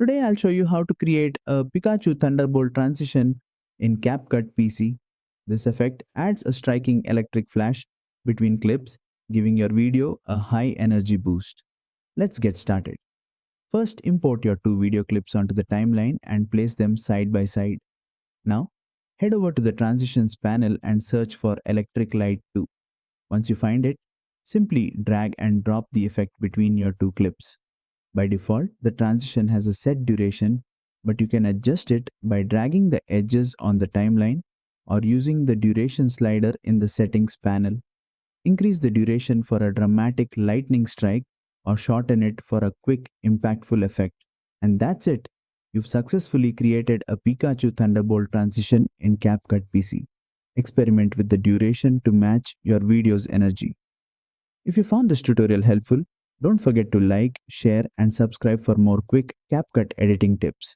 Today I'll show you how to create a Pikachu Thunderbolt transition in CapCut PC. This effect adds a striking electric flash between clips, giving your video a high energy boost. Let's get started. First, import your two video clips onto the timeline and place them side by side. Now, head over to the transitions panel and search for electric light 2. Once you find it, simply drag and drop the effect between your two clips. By default, the transition has a set duration, but you can adjust it by dragging the edges on the timeline or using the duration slider in the settings panel. Increase the duration for a dramatic lightning strike or shorten it for a quick, impactful effect. And that's it. You've successfully created a Pikachu Thunderbolt transition in CapCut PC. Experiment with the duration to match your video's energy. If you found this tutorial helpful, don't forget to like, share, and subscribe for more quick CapCut editing tips.